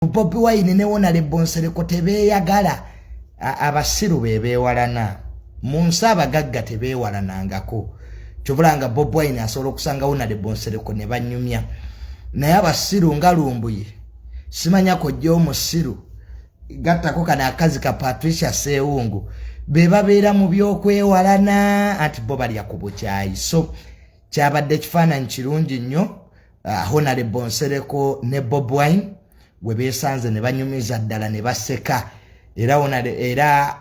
Bobi Wine ne Honorable Nsereeko tebeeyagala abasiru beewalana mu nsi abagagga tebeewalanangako kyobulanga Bobi Wine asobola okusanga Honorable Nsereeko ne banyumya naye abasiru nga lumbuye simanya kojja omusiru gattako kana akazi ka Patricia Sewungu be babeera mu byokwewalana ati bo balya ku bukyayi so kyabadde kifaananyi kirungi nnyo Honorable Nsereeko ne Bobi Wine we beesanze ne banyumiza ddala ne baseka era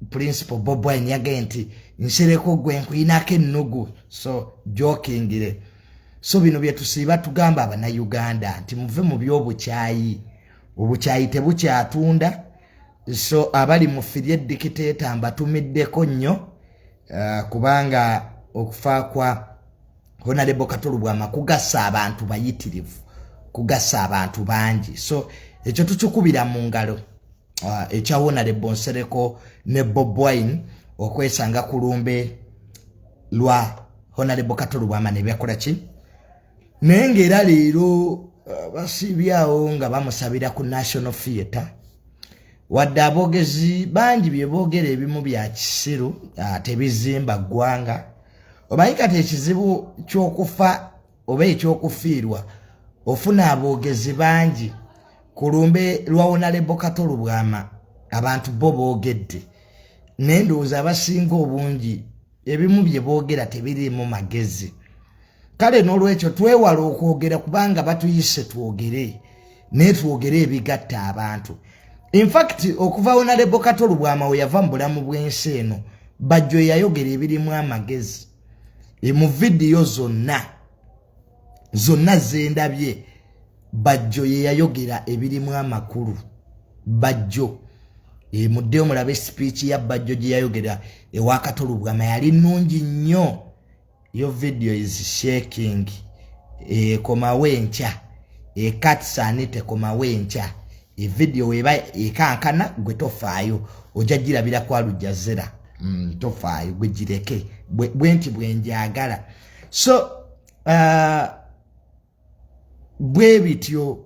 principal Bobi Wine yagambye nti Nsereeko gwe nkuyinako ennugu so jokingire so bino bye tusiiba tugamba Abannayuganda nti muve mu by'obukyayi obukyayi tebukyatunda so abali mu firi dictator mbatumiddeko nnyo kubanga okufa kwa Honorable Katolubwama kugassa abantu bayitirivu kugassa abantu bangi so ekyo tukikubira mu ngalo ekya Honorable Nsereeko ne Bobi Wine okwesanga kulumbe lwa Honorable Katolubwama ne byakola ki naye era leero basibyawo nga bamusabira ku National Theatre wadde aboogezi bangi bye boogera ebimu bya kisiru tebizimba ggwanga omanyi kati ekizibu ky'okufa oba ekyokufiirwa ofuna aboogezi bangi kulumbe lwa Honorable Katolubwama abantu bo boogedde naye ndowooza abasinga obungi ebimu bye boogera tebiriimu magezi kale n'olwekyo twewala okwogera kubanga batuyise twogere naye twogere ebigatta abantu in fact okuva Honorable Katolubwama we yava mu bulamu bw'ensi eno Bajjo yayogera ebirimu amagezi mu vidiyo zonna zendabye Bajjo ye yayogera ebirimu amakulu Bajjo mudde omulabe speech ya Bajjo gye yayogera ewa Katolubwama yali nnungi nnyo yo video is shaking koma wencha katsanite koma wencha video weba ekankana gwe tofaayo ojagirabira kwa Lujazera tofaayo gwe gireke bwenti bwenjagala so bwe bityo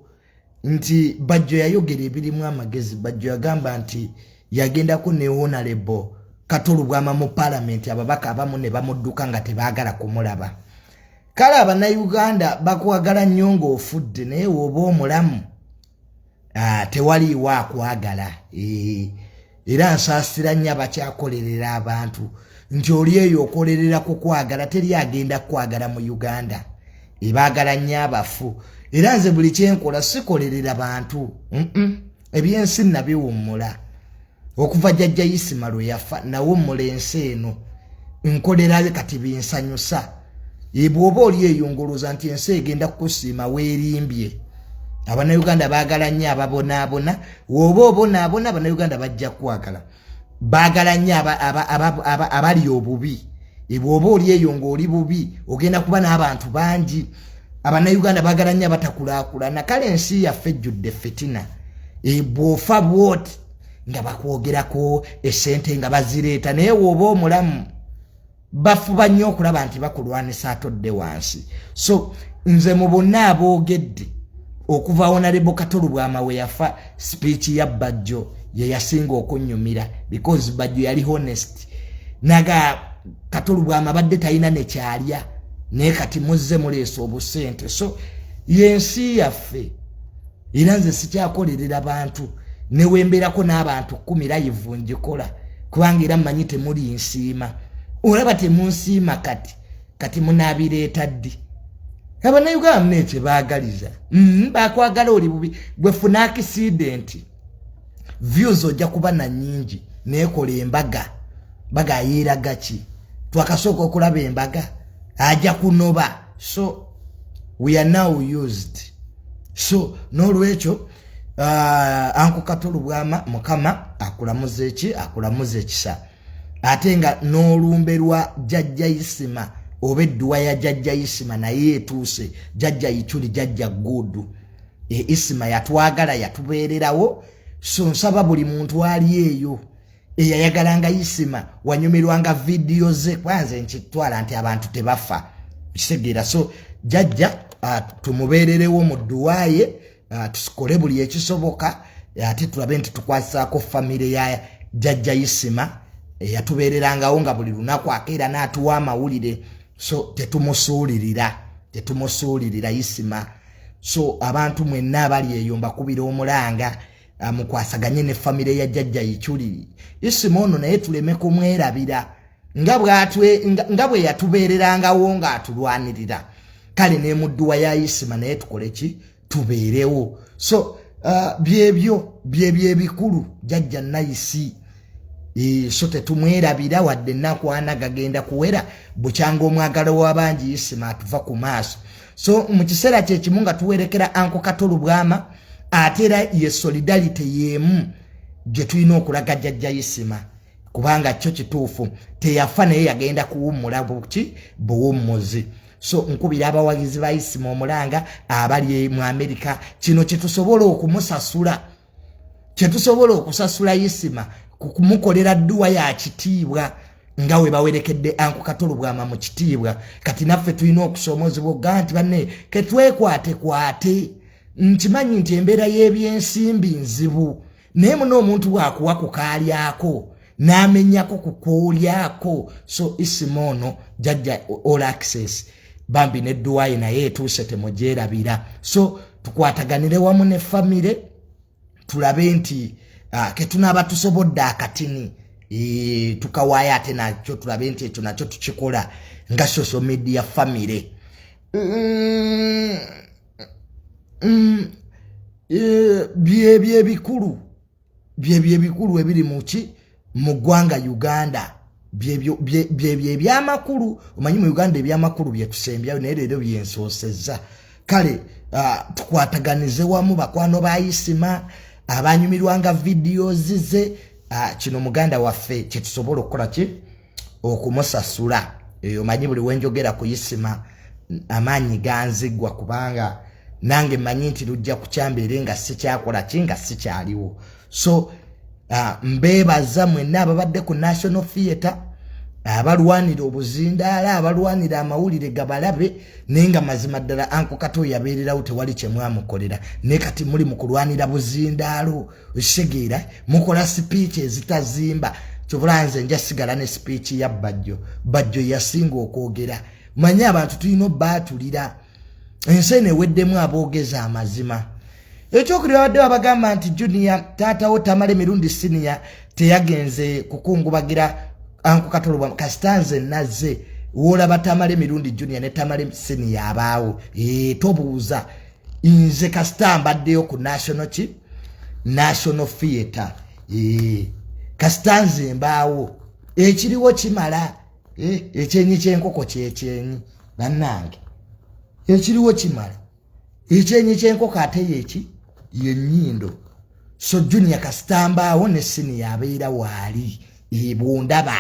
nti Bajjo yayogera ebirimu amagezi Bajjo yagamba nti yagenda ku ne Honorable Katolubwama mu parliament ababaka abamu ne bamudduka nga tebaagala kumulaba kale Abannayuganda bakwagala nnyo ng'ofudde naye woba omulamu tewaliiwo akwagala era nsaasira nnyo abakyakolerera abantu nti oli eyo okolerera ku kwagala teri agenda kwagala mu Uganda ebaagala nnyo abafu era nze buli kyenkola sikolerera bantu ebyensi nabiwummula okuva jjajja Isima lwe yafa nawummula ensi eno nkolera kati binsanyusa bw'oba oli eyongoloza nti ensi egenda kukusiima weerimbye Abannayuganda baagala nnyo ababonaabona woba obonaabona Abannayuganda bajja kwagala baagala nnyo abali obubi bw'oba oli eyo ng'oli bubi ogenda kuba n'abantu bangi Abannayuganda baagala nnyo abatakulaakulana kale ensi yaffe ejjudde fitina bw'ofa bwoti nga bakwogerako essente nga bazireeta naye woba omulamu bafuba nnyo okulaba nti bakulwanisa atodde wansi so nze mu bonna aboogedde okuva Honorable Katolubwama we yafa speech ya Bajjo ye yasinga okunnyumira because Bajjo yali honest naga Katolubwama badde talina ne kyalya naye kati muzze muleesa obusente so yensi yaffe era nze sikyakolerera bantu newemberako n'abantu 10 live njikola kubanga era mmanyi temuli nsiima olaba temunsiima kati munaabireeta ddi Abannayuganda mune baagaliza bakwagala oli bubi gwe funa accident views ojja kuba na nyingi neekola embaga baga yeeraga ki twakasooka okulaba embaga ajja kunoba so we are now used so n'olwekyo Anko Katolubwama mukama akulamuze ekisa ate nga n'olumberwa jjajja Isima obedduwa ya jjajja Isima naye etuuse jjajja Ichuli jjajja Gudu Isima yatwagala yatubeererawo so nsaba buli muntu ali eyo eyayagalanga Isima wanyumirwanga video ze kwanza nkitwala nti abantu tebafa kitegeera so jjajja tumubeererewo mu dduwaye tusikole buli ekisoboka ate tulabe nti tukwasaako famire ya jjajja Isima yatubeererangawo nga buli lunaku akeera n'atuwa amawulire so tetumusuulirira Isima so abantu mwenna abali eyo mbakubira omulanga mukwasaganye ne famire ya jjajja Ichuli Isima ono naye tuleme kumwerabira nga bwe yatubeererangawo ng'atulwanirira kale ne mudduwa ya Isima naye tukole ki tubeerewo so byebyo ebikulu jjajja Naisi so tetumwerabira wadde nakwana gagenda kuwera bukyanga omwagalo w'abangi Isima atuva ku maaso so mu kiseera kyekimu nga tuwerekera Anko Katolo Bwama ate era ye solidarity yemu gye tulina okulaga jjajja Isima kubanga kyo kituufu teyafa naye yagenda kuwummula buwummuzi so nkubira abawagizi ba Isima omulanga abali mu Amerika kino kyetusobola okusasula Isima kumukolera dduwa ya kitiibwa nga we bawerekedde Anko Katolo Bwama mu kitiibwa kati naffe tulina okusoomozebwa ogga nti banne ketwekwate nkimanyi nti embeera y'ebyensimbi nzibu naye muno omuntu bwakuwa ku kaalyako n'amenyako ku koolyako so Isima ono jjajja all access bambi nedduwa ye naye etuuse temugyerabira so tukwataganire wamu ne famire tulabe nti ketunaaba tusobodde akatini tukawaayo ate nakyo tulabe nti ekyo nakyo tukikola nga social media famire byebyo ebikulu ebiri mu ggwanga Uganda byebyo ebyamakulu omanyi mu Uganda ebyamakulu byetusembyayo naye leero byensoosezza kale tukwataganize wamu bakwano ba Isima abanyumirwanga videos ze kino muganda waffe kyetusobola okukola ki okumusasula omanyi buli wenjogera ku Isima amaanyi ganzigwa kubanga nange manyi nti lujja kukyambeere nga sikyakola ki nga sikyaliwo so mbeebaza mwenna ababadde ku National Theatre abalwanira obuzindaala abalwanira amawulire gabalabe naye nga mazima ddala Anko Kato yabeererawo tewali kye mwamukolera naye kati muli mu kulwanira buzindaalo okisegeera mukola speech ezitazimba kyobula nze nja sigala ne speech ya Bajjo yasinga okwogera manyi abantu tulina obbaatulira ensi eno eweddemu aboogeza amazima ekyokuli babadde babagamba nti Junior taatawo Tamale Mirundi Senior teyagenze kukungubagira Anko Katolo Bwama kasitanze naze wolaba Tamale Mirundi Junior ne Tamale Senior abaawo tobuuza nze kasita mbaddeyo ku National Theatre kasitanze mbaawo ekiriwo kimala ekyenyi ky'enkoko kyekyenyi bannange ekiriwo kimala ekyenyi ky'enkoko ate yeki yenyindo so Junior kasita mbaawo ne Senior abeera waali bwondaba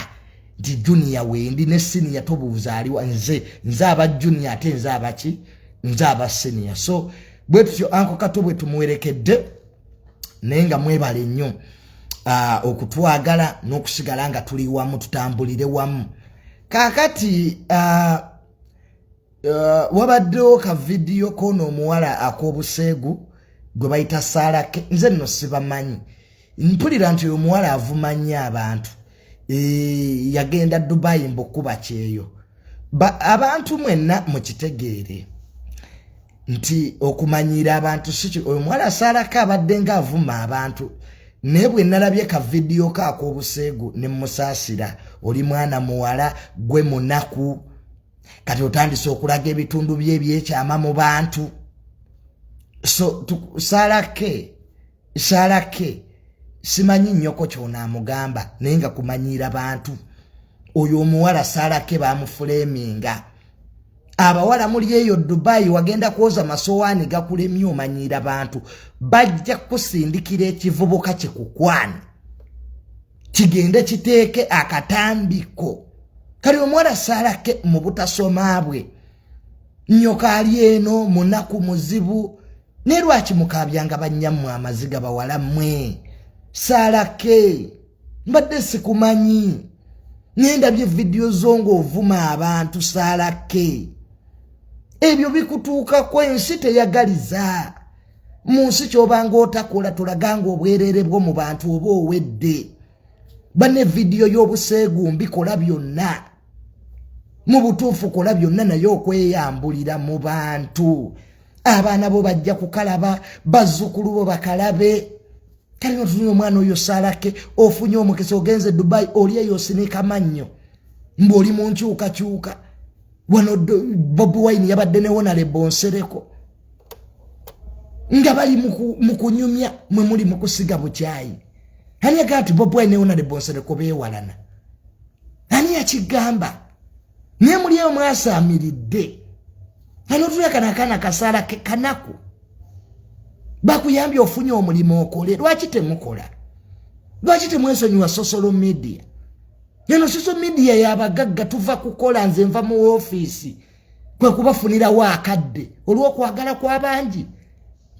nti Junior wendi ne Senior tobuuza aliwa nze aba Junior ate nze aba Senior so bwe tutyo Anko Kato bwe tumuwerekedde naye nga mwebale nnyo okutwagala n'okusigala nga tuli wamu tutambulire wamu kaakati wabaddewo ka video kono omuwala ak'obuseegu gwe bayita Salake nze nno sibamanyi mpulira nti omuwala avumanya abantu yagenda Dubai mbukuba kyeyo abantu mwenna mukitegeere nti okumanyira abantu si omuwala Salake abadde nga avuma abantu naye bwe nalabye ka video k'ak'obuseegu ne musaasira oli mwana muwala gwe munaku kati otandise okulaga ebitundu bye ebyekyama mu bantu so Salake simanyi nnyoko ky'onaamugamba naye nga kumanyira bantu oyo omuwala Salake baamufuleminga abawala muli eyo Dubai wagenda kwoza masowaani gakulemye omanyira bantu bajja kusindikira ekivubuka kikukwane kigende kiteeke akatambiko kali omuwala Salake mu butasoma bwe nnyoka ali eno munaku muzibu ne lwaki mukabyanga bannyammwe amaziga bawala mmwe Salake mbadde sikumanyi nendabye video zongo ovuma abantu Salake ebyo bikutuukako ensi teyagaliza munsi kyobanga otakola tolaganga obwerere bwo mu bantu oba owedde bane video y'obuseegu mbikola byonna mu butuufu kola byonna naye okweyambulira mu bantu abaana bo bajja kukalaba bazzukulu bo bakalabe kale notunye omwana oyo Sarake ofunye omukisa ogenze Dubai oli eyo sinika mannyo mboli mu nkyukakyuka wano Bobi Wine yabadde ne Honorable Nsereeko nga bali mu kunyumya mwe muli mu kusiga bukyayi ani agati Bobi Wine ne Honorable Nsereeko beewalana ani yakigamba ne muli eyo mwasamiridde ano tuyakana Sarake kanaku bakuyambye ofunye omulimu okole lwaki temukola lwaki temwesonyiwa social media yeno social media yabagagga tuva kukola nze nva mu office kwe kubafunira wakadde olwokwagala kw'abangi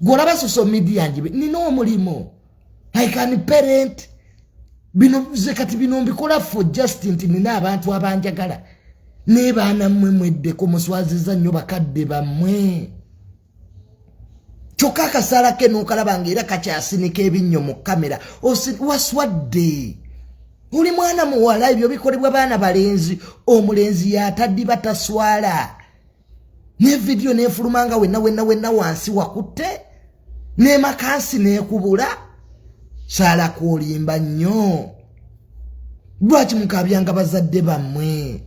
golaba social media njibe nina omulimu I can parent bino zekati bino mbikola for just nina abantu abanjagala ne baana mmwe mweddeko muswaziza nnyo bakadde bammwe kyokka Sarake n'okalabanga era kakyasinika ebinnyo mu kamera waswadde uli mwana muwala ebyo bikolebwa baana balenzi omulenzi yataddi bataswala ne video nefulumanga wenna wansi wakutte ne makansi nekubula Sarake olimba nnyo lwaki mukabyanga bazadde bammwe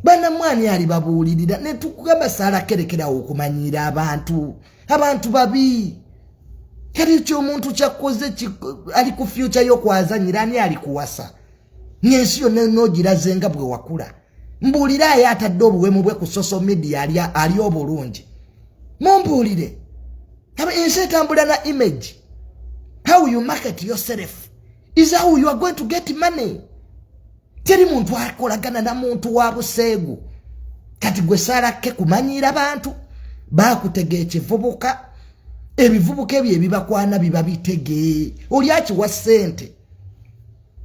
bana mwani ali babuulirira ne tukugamba Sarake lekerawo okumanyira abantu babi kali kyo omuntu kyakoze ali ku future yo kwazanyira ani ali kuwasa nyensi yo nogiraze nga bwe wakula mbulira ayatadde obuwemu bwe ku social media ali obulungi mumbulire ensi etambula na image how you market yourself is how you are going to get money teri muntu akolagana na muntu wa buseegu kati gwe Sarake kumanyira abantu bakutege ekivubuka ebivubuka ebyo ebibakwana biba bitege oli akiwa ssente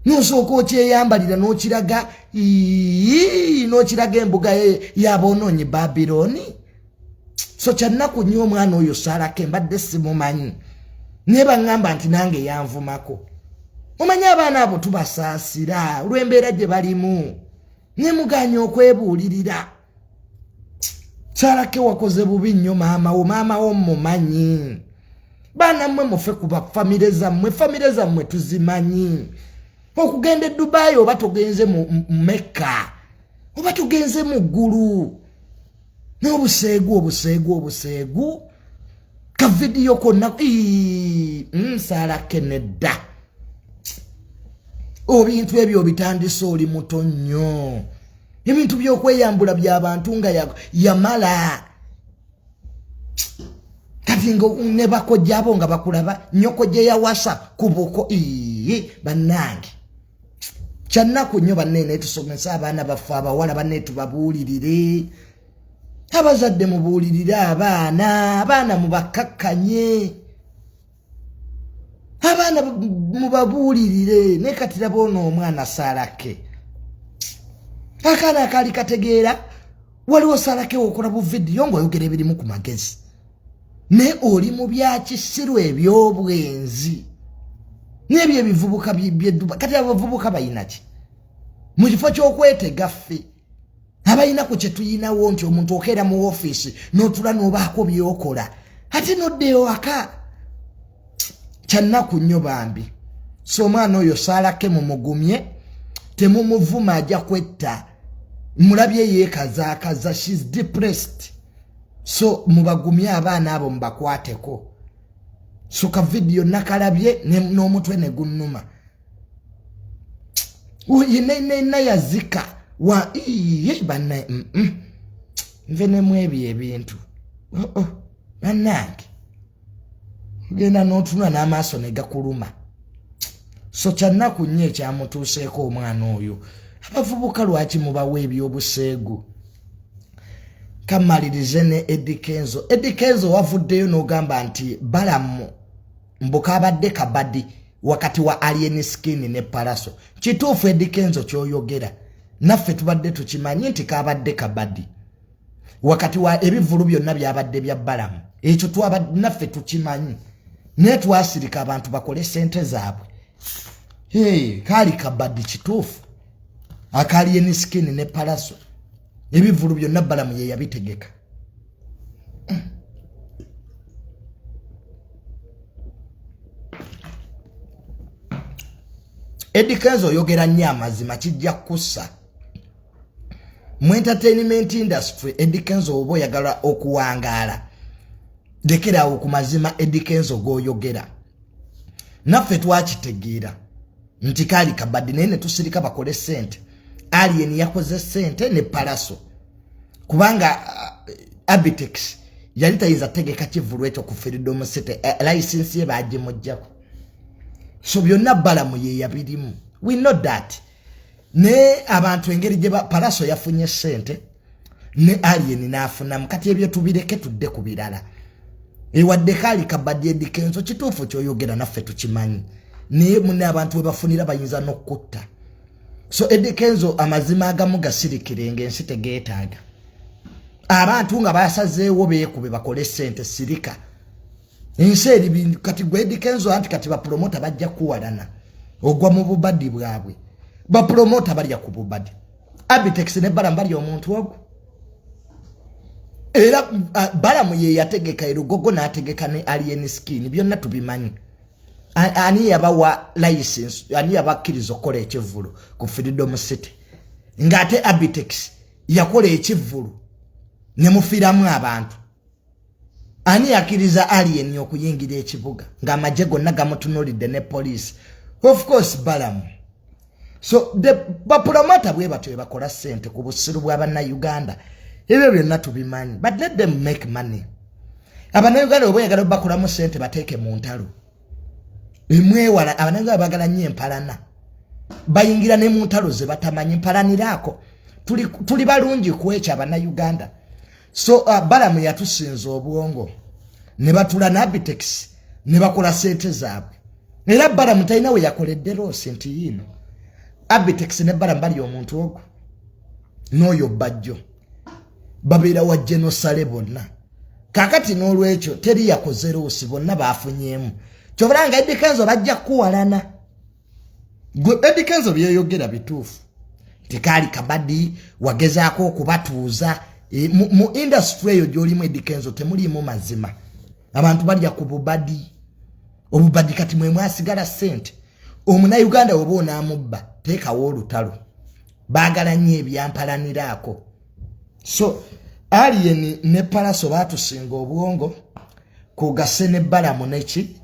nosooka okyeyambalira n'okiraga embuga yabonoonye Babyloni so kyannaku nnyo omwana oyo Sarake mbadde simumanyi naye baŋŋamba nti nange yanvumako omanyi abaana abo tubasaasira olw'embeera gye balimu ne muganya okwebuulirira Sarake wakoze bubi nnyo maama wo mumanyi baana mmwe mufe kuba famire zammwe tuzimanyi okugenda Dubai oba tugenze mu Mecca oba tugenze mu ggulu n'obuseegu ka video konna Sarake nedda obintu ebyo bitandise oli muto nnyo ebintu byokweyambula by'abantu nga yamala kati ne bakojja abo nga bakulaba nyoko gye yawasa ku buko bannange kyannaku nnyo bannene tusomesa abaana baffe abawala banne tubabuulirire abazadde mubuulirire abaana mubakkakkanye abaana mubabuulirire ne kati labona omwana Sarake akana akali kategeera waliwo Sarake okola bu video ng'oyogera ebirimu ku magezi ne oli mu byakisiru eby'obwenzi n'ebyo ebivubuka by'edduba kati abavubuka bayina ki mu kifo ky'okwetega ffe abayina ku kye tuyinawo nti omuntu okeera mu ofiisi n'otula n'obaako by'okola ate n'oddeyo waka kyannaku nnyo bambi so omwana oyo Sarake mumugumye temumuvuma ajja kwetta mulabye yeekazaakaza she's depressed so mubagumye abaana abo mubakwateko so ka video nakalabye n'omutwe ne gunnuma yena yazika wa banna nvenemu ebyo ebintu bannange genda n'otunula n'amaaso ne gakuluma so kyannaku nnyo ekyamutuuseeko omwana oyo abavubuka lwaki mubawa ebyobuseegu kamalirize ne Eddie Kenzo wavuddeyo n'ogamba nti balamu mbukabadde kabadi wakati wa Alien Skin ne Palaso kituufu Eddie Kenzo kyoyogera naffe tubadde tukimanyi nti kabadde kabadi wakati wa ebivulu byonna byabadde bya balamu ekyo twaba naffe tukimanyi ne twasirika abantu bakole sente zaabwe kali kabaddi kituufu akali eniskini ne palaso ebivulu byonna balamu ye yabitegeka Edikenzo oyogera nnyo amazima kijja kussa mu entertainment industry. Edikenzo oba oyagala okuwangaala lekerawo ku mazima Edikenzo g'oyogera naffe twakitegeera nti kali kabaddi naye ne tusirika bakole sente alien yakoze sente ne palaso kubanga Abitex yali tayinza tegeka kivulu ekyo ku Freedom City license ye baagimuggyako so byonna balamu ye yabirimu we know that ne abantu engeri gye palaso yafunye sente ne alien n'afunamu kati ebyo tubireke tudde ku birala ewadde kali kabaddi Edikenzo kituufu kyoyogera naffe tukimanyi naye mune abantu we bafunira bayinza n'okutta so Edikenzo amazima agamu gasirikire ensi tegeetaaga abantu nga basazeewo beekube bakole sente sirika ensi eri kati gwe Edikenzo anti kati bapromota bajja kuwalana ogwa mu bubadi bwabwe bapromota balya ku bubadi Abitex ne balamu balya omuntu ogwo era balamu ye yategeka erugogo n'ategeka ne alien skin byonna tubimanyi ani yabawa license ani yabakkiriza okukola ekivulu ku Freedom City ngate Abitex yakola ekivulu ne mufiramu abantu ani yakiriza alien okuyingira ekibuga ng'amagye gonna gamutunulidde ne police of course balamu so the bapromota bwe batwe bakola sente ku busiru bw'abana Uganda ebyo byonna tubimanyi but let them make money Abanayuganda obo yagala bakolamu sente bateeke mu ntalo emwewala abanayuganda bagala nnyo empalana bayingira ne mu ntalo ze batamanyi mpalaniraako tuli balungi kwekya Abanayuganda so balamu yatusinza obwongo ne batula na Abitex ne bakola sente zaabwe era balamu talina we yakoledde loosi nti yino Abitex ne balamu bali omuntu ogwo n'oyo bajjo babeera wa genocide bonna kakati n'olwekyo teri yakoze loosi bonna baafunyemu kyobalanga Edikenzo bajja kuwalana gwe Edikenzo byeyogera bituufu tikali kabadi wagezaako okubatuuza mu industry eyo gy'olimu Edikenzo temulimu mazima abantu balya ku bubadi obubadi kati mwe mwasigala sente Omunayuganda oba onaamubba teekawo olutalo baagala nnyo ebyampalaniraako so alien ne palaso batusinga obwongo kugase ne balamu neki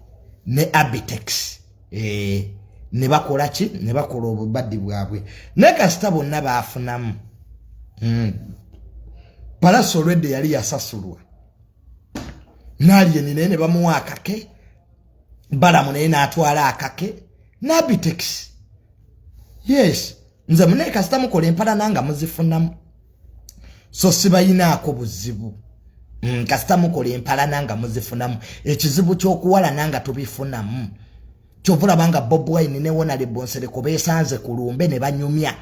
ne Abitex ne bakola ki ne bakola obubadi bwabwe ne kasita bonna baafunamu palaso olwedde yali yasasulwa n'alien naye ne bamuwa akake balamu naye n'atwala akake n'Abitex yes nze mune kasita mukola empalana nga muzifunamu so sibayinaako buzibu kasita mukola empalana nga muzifunamu ekizibu ky'okuwalana nga tubifunamu kyovulabanga Bobi Wine ne Honorable Nsereeko beesanze ku lumbe ne banyumya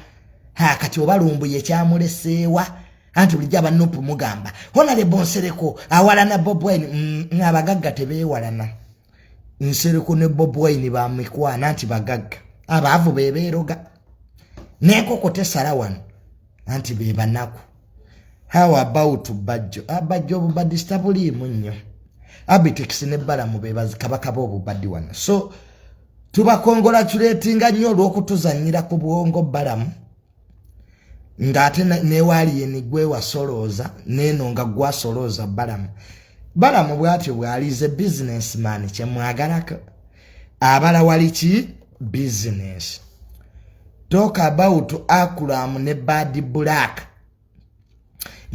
kati oba lumbuye kyamuleseewa anti bulijja bannupu mugamba Honorable Nsereeko awalana Bobi Wine abagagga tebeewalana Nsereeko ne Bobi Wine bamikwana anti bagagga abaavu bebeeroga n'enkoko tesala wano anti be banaku how about bajjo abajjo obubadi sitabuliimu nnyo Abitex ne balamu be bazikabaka b'obubadi wano so tubakongratulatinga nnyo olw'okutuzannyira ku bwongo balamu ng'ate newaali yenigwe wasolooza neeno nga gwasolooza balamu bw'atyo bw'alize businessman kyemwagalako abala wali ki business talk about Akulamu ne Bad Black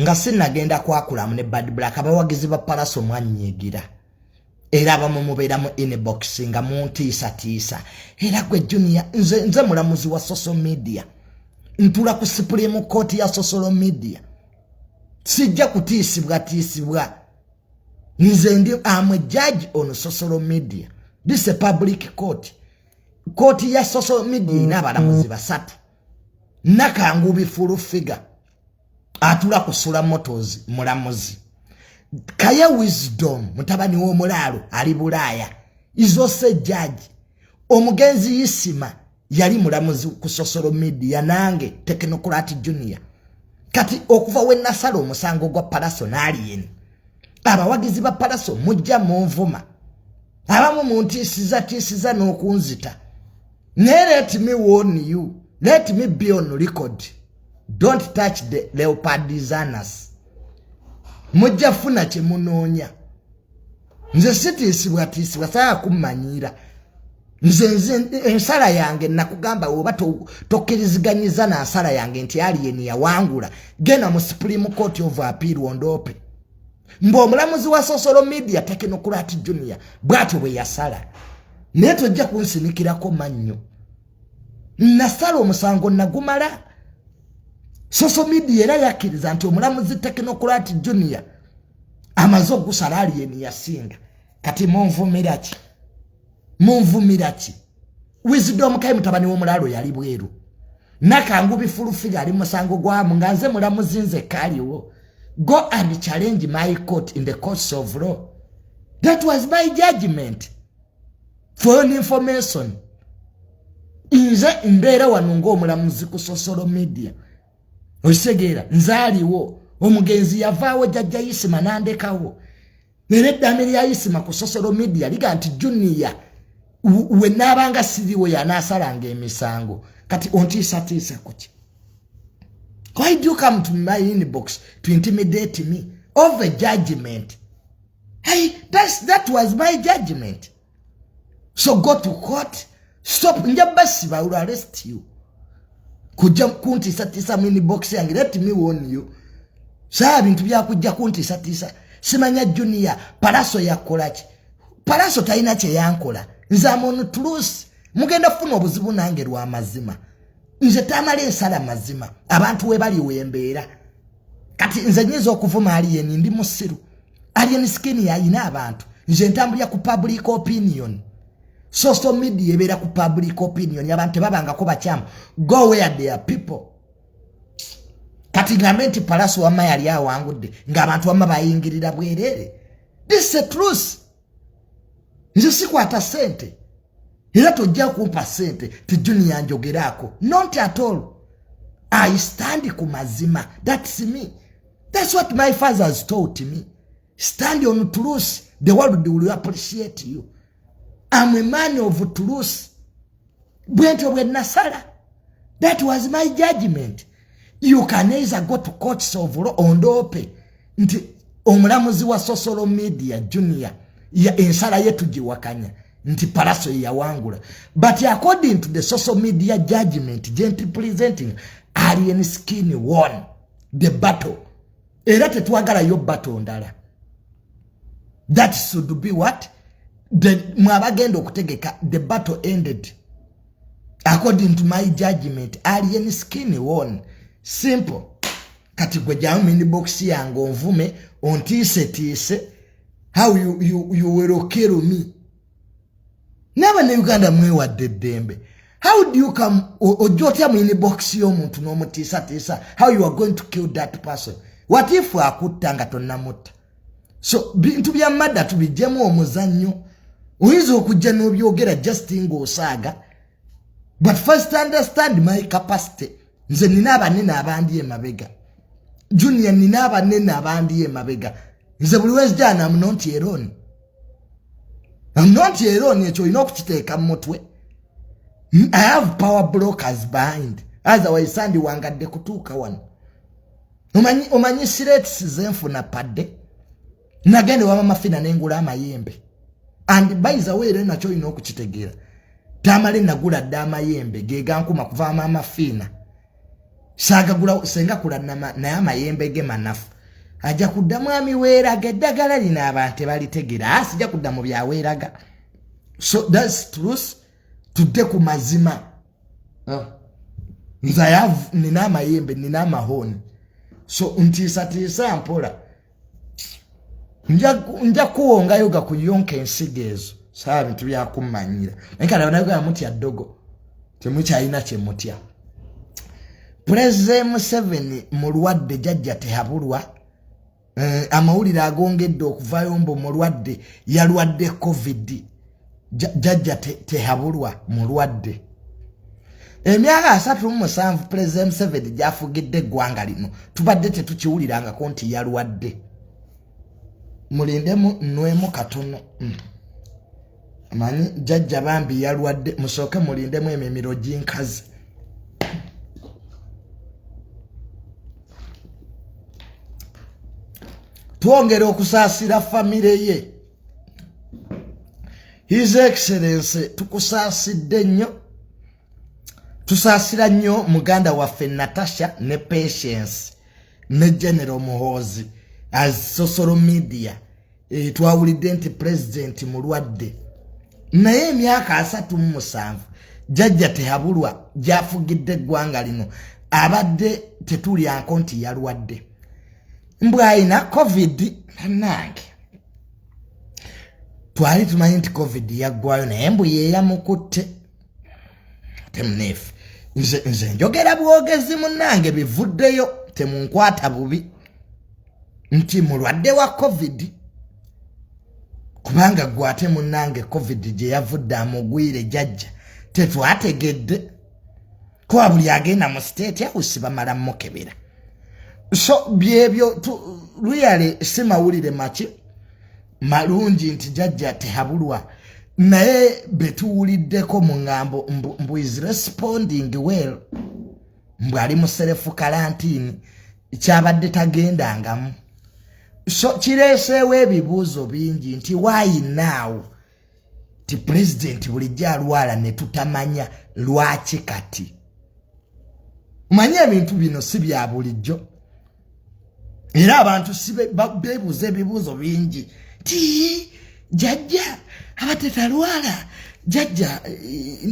nga sinagenda ku Akulamu ne Bad Black abawagizi ba palaso mwanyigira era bamubeera mu inbox nga muntiisa era gwe Junior nze mulamuzi wa social media ntula ku Supreme Court ya social media sijja kutiisibwa nze ndi am a judge on social media this is a public court ya social media n'abalamuzi basatu nakangubi full figure atula kusula motors mulamuzi Kaya Wisdom mutabani w'omulaalo ali Bulaaya is also a judge. Omugenzi Isima yali mulamuzi ku social media nange Technocrat Jr. Kati okuva we nasala omusango gwa Palaso n'alien. Abawagizi ba Palaso mujja munvuma. Abamu muntisiza n'okunzita. Let me warn you. Let me be on record. Don't touch the leopard designers. Mujja funa kye munoonya. Nze sitiisibwa saa kumanyira. Nze ensala yange nakugamba oba tokkiriziganyiza na nsala yange nti alien yawangula. Gena mu Supreme Court of Appeal ondope. Mbo omulamuzi wa social media Technocrat Jr. bwatyo bwe yasala. Naye tojja kunsinikirako mannyo. Nasala omusango nagumala. Social media era yakkiriza nti omulamuzi Technocrat Jr. amaze ogusala alien yasinga. Kati munvumira ki? Wisdom kai mutabani w'omulaalo yali bweru. Nakangu bifulufiga ali musango gwamu nga nze mulamuzi nze kaliwo. Go and challenge my court in the courts of law. That was my judgment. For your information. Nze mbeera wano ng'omulamuzi ku social media. Osegeera nzaaliwo omugenzi yavaawo jjajja Isima nandekawo. Neredda ya Isima ku social media liga nti Junior we nabanga siriwo yanaasalanga emisango. Kati ontiisa kuki? Why do you come to my inbox to intimidate me over judgment? Hey, that was my judgment. So go to court. Stop. Njabasi ba will arrest you. Kujja kuntiisa mu inbox yange. Let me warn you. Saa bintu bya kujja kuntiisa. Simanya Junior Palaso yakola ki? Palaso talina kye yankola. Nze amono truth. Mugenda funa obuzibu nange lwa mazima. Nze tamale ensala mazima. Abantu we bali wembeera. Kati nze nyiza okuvuma alien ndi musiru. Alien skin yayina abantu. Nze ntambulira ku public opinion. Social media ebeera ku public opinion. Abantu babangako bakyamu. Go where there are people. Kati ngambe nti Palaso wama yali awangudde. Ng'abantu wama bayingirira bwerere. This is the truth. Nze sikwata sente. Era tojja kumpa sente ti Junior njogeraako. Not at all. I stand ku mazima. That's me. That's what my father has taught me. Stand on truth. The world will appreciate you. I'm a man of truth. Bwento bwe nasala. That was my judgment. You can either go to courts of law ondope. Nti omulamuzi wa social media Junior ya ensala yetu jiwakanya. Nti Palaso yawangula. But according to the social media judgment, gently presenting, alien skin won the battle. Era tetwagala yo battle ndala. That should be what? The mwabagenda okutegeka, the battle ended. According to my judgment, alien skin won. Simple. Kati gwe jamu in box yange onvume ontiise how you will kill me. Never ne Uganda mwewadde ddembe. How do you come ojotya mu inbox y'omuntu n'omutiisa how you are going to kill that person? What if akutta tonnamutta? So bintu bya madda tubijjemu omuzannyo. Oyinza okujja n'obyogera just ng'osaaga. But first understand my capacity. Nze nina abanene abandi emabega. Junior nina abanene abandi emabega. Nze buli wezi jana I'm not alone. I'm not alone. Ekyo olina okukiteeka mu mutwe. I have power brokers behind. Otherwise sandi wangadde kutuuka wano. Omanyi sireti zenfuna padde. Nagende wama mafina n'engula amayembe. And by the way nakyo olina okukitegeera. Tamale nagula dda amayembe ge gankuma kuvaama amafina. Sagagula senga kula naye amayembe ge manafu. Ajja kudda mwami weeraga eddagala lina abantu balitegeera. Asijja kudda mu byaweeraga. So that's truth. Tudde ku mazima. Nze nina amayembe nina amahoni. So ntiisa mpola. Nja kuwongayo gakuyonka ensigo ezo. Saa bintu byakummanyira. Nkala banaga mutya ddogo. Temukyalina kye mutya. President Museveni mulwadde jjajja tehabulwa. amawulire agongedde okuvaayo mbu mulwadde yalwadde covid jajja tehabulwa mulwadde emyaka 37 President Museveni gyafugidde eggwanga lino tubadde tetukiwulirangako nti yalwadde mulindemu nnwemu katono amanyi jajja bambi yalwadde musooke mulindemu emimiro ginkazi twongera okusaasira famire ye His Excellency tukusaasidde nnyo tusaasira nnyo muganda waffe Natasha ne Patience ne General Muhoozi as social media twawulidde nti president mulwadde naye emyaka 37 jajja tehabulwa gyafugidde eggwanga lino abadde tetulyanko nti yalwadde mbwa ayina covid nange twali tumanyi nti covid yaggwayo naye mbu yeeyamukutte temuneefu nze njogera bwogezi munnange bivuddeyo temunkwata bubi nti mulwadde wa covid kubanga gwate munnange covid gye yavudde amugwire jajja tetwategedde kuba buli agenda mu state house bamala mukebera so byebyo luyale si mawulire maki malungi nti jajja tehabulwa naye betuwuliddeko mu ŋŋambo mbu is responding well mbu ali mu self quarantine kyabadde tagendangamu so kireeseewo ebibuuzo bingi nti why now ti president bulijjo alwala ne tutamanya lwaki kati manye ebintu bino si bya bulijjo era abantu beebuuza ebibuuzo bingi ti jajja abatetalwala jajja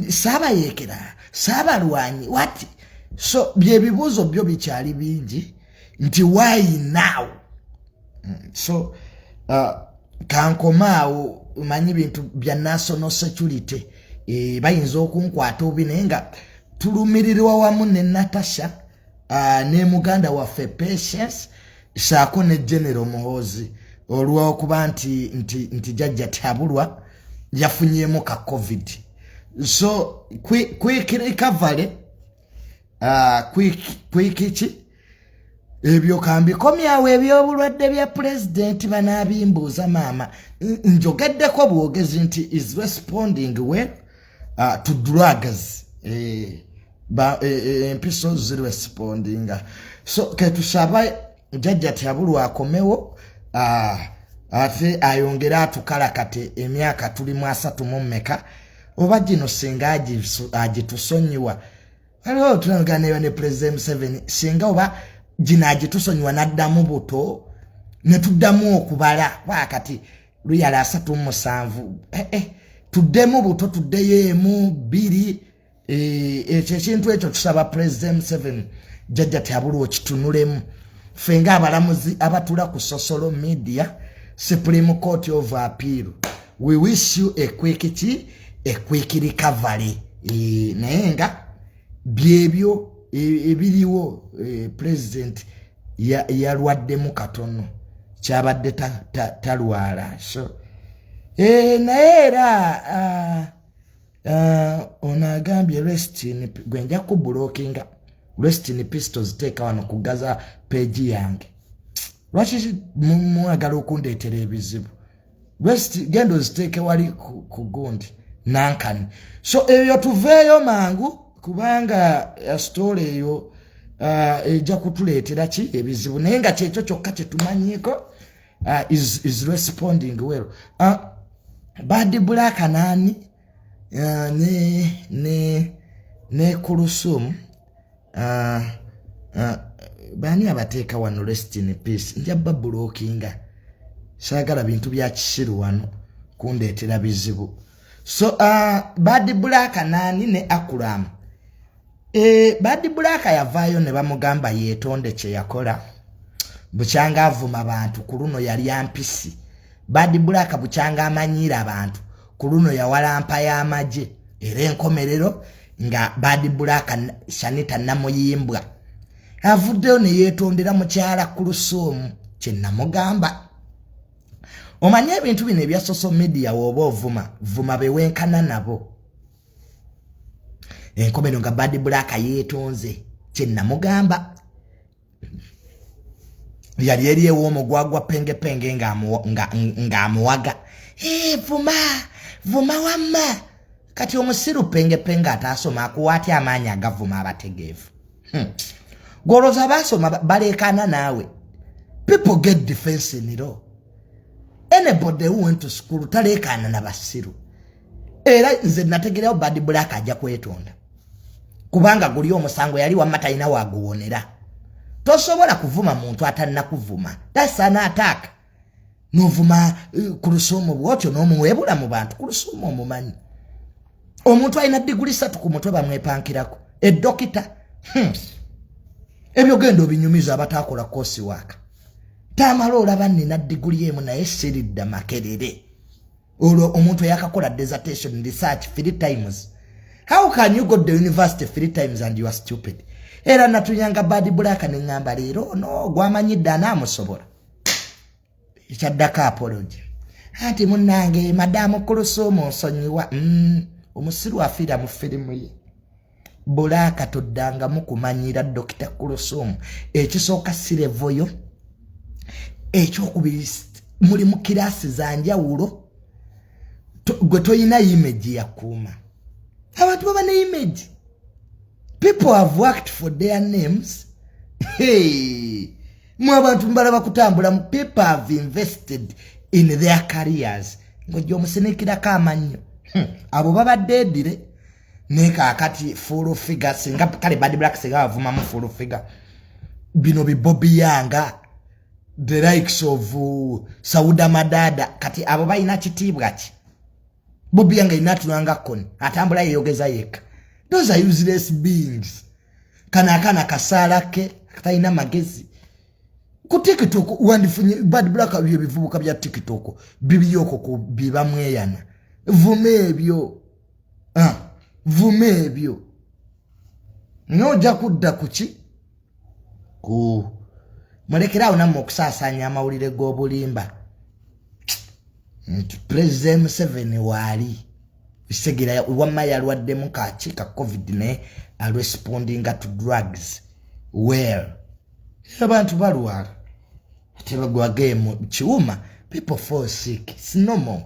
saabayeekera saabalwanyi wati so byebibuuzo byo bikyali bingi nti why now so kankomaawo manyi bintu bya national security bayinza okunkwata obi naye nga tulumirirwa wamu ne Natasha ne muganda waffe Patience saako ne General Muhoozi olw'okuba nti jajja tabulwa yafunyemu ka covid so quick recovery quick ki ebyo kambikomyawo ebyobulwadde bya president banabimbuuza maama njogeddeko bwogezi nti is responding well to drugs empiso ziri respondinga so ketusaba jajja tabulwa akomewo ate ayongera atukalakate emyaka tuli mu 30 oba gino singa agitusonyiwa aliwo tunaganeyo ne President Museveni singa oba gino agitusonyiwa naddamu buto ne tuddamu okubala wakati luyala 37 tuddemu buto tuddeyo emu 2 ekyo ekintu ekyo tusaba President Museveni jajja tabulwa kitunulemu fenga abalamuzi abatula ku social media Supreme Court of Appeal we wish you a quick recovery nayenga byebyo ebiriwo president yalwaddemu katono kyabadde talwala so naye era onagambye rest in gwenja ku blockinga rest in pistols take wano kugaza page yange lwaki mwagala okundeetera ebizibu rest gendo ziteeke wali ku gundi nankani so eyo tuveeyo mangu kubanga story eyo ejja kutuleetera ki ebizibu naye nga kyekyo kyokka kyetumanyiiko is responding well Bad Black nani ne Kulusum bani abateeka wano rest in peace njabba blockinga saagala bintu bya kisiru wano kundeetera bizibu so Bad Black nani ne Akulam Bad Black yavaayo ne bamugamba yeetonde kye yakola bukyanga avuma abantu ku luno yali ampisi Bad Black bukyanga amanyiira abantu ku luno yawalampa y'amagye era enkomerero nga Bad Black Shanita namuyimbwa avuddeyo ne yeetondera mukyala Kulusum Namugamba. Omanye ebintu bino ebya social media woba vuma bewenkana nabo. Enkomeno nga Bad Black yeetonze Namugamba. Yali eriyewo omugwagwa penge nga amuwaga. Vuma wamma. Kati omusiru penge atasoma akuwatya amaanyi agavuma abategeevu. Goloza basoma balekana nawe. People get defense in it all. Anybody who went to school talekana na basiru. Era nze nategerawo Bad Black ajja kwetonda. Kubanga guli omusango yali wamata ina waguwonera. Tosobola kuvuma muntu atanna kuvuma. That's an attack. Novuma kulusomo bwotyo n'omuwebula mu bantu kulusomo omumanyi. Omuntu alina diguli 3 ku mutwe bamwepankirako. Dokita. Ebyo gendo binyumiza abatakola kosi waka. Tamalo olaba nina diguli emu naye siridda makerere. Olwo omuntu yakakola dissertation research 3 times. How can you go to the university 3 times and you are stupid? Era natunyanga Bad Black ne ngamba leero no gwamanyidde anamusobola. Echaddaka apology. Ati munnange madamu kulusomo nsonyiwa. Omusiru afira mu firimu ye. Bulaka toddanga mukumanyira Dr. Kulusomo. Ekisooka sirevoyo. Ekyokubiri muli mu kirasi za njawulo. Gwe toyina image ya kuuma. Abantu baba ne image. People have worked for their names. Hey, mwabantu mbalaba kutambula mu people have invested in their careers. Ngojo musenekira kamanyo. Abo baba dedire neka akati full figure singa kale Bad Black singa avuma mu full figure. Bino bi Bobi Yanga, the likes of Sauda Madada kati abo bayina kitibwa ki. Bobi Yanga inatulanga koni atambula yeyogeza yeka. Those are useless beings. Kana kasala ke kataina magezi. Ku TikTok wandifunye Bad Black byo bivubuka bya TikTok bibiyoko ku biba mweyana. Vume ebyo. Noja kudda kuki? Ku mulekerawo namwe okusasanya amawulire g'obulimba. President Museveni wali Segera wama yalwadde mu kakiika COVID ne responding to drugs well. Abantu balwala. Ate bagwa game chiuma, people fall sick. It's normal.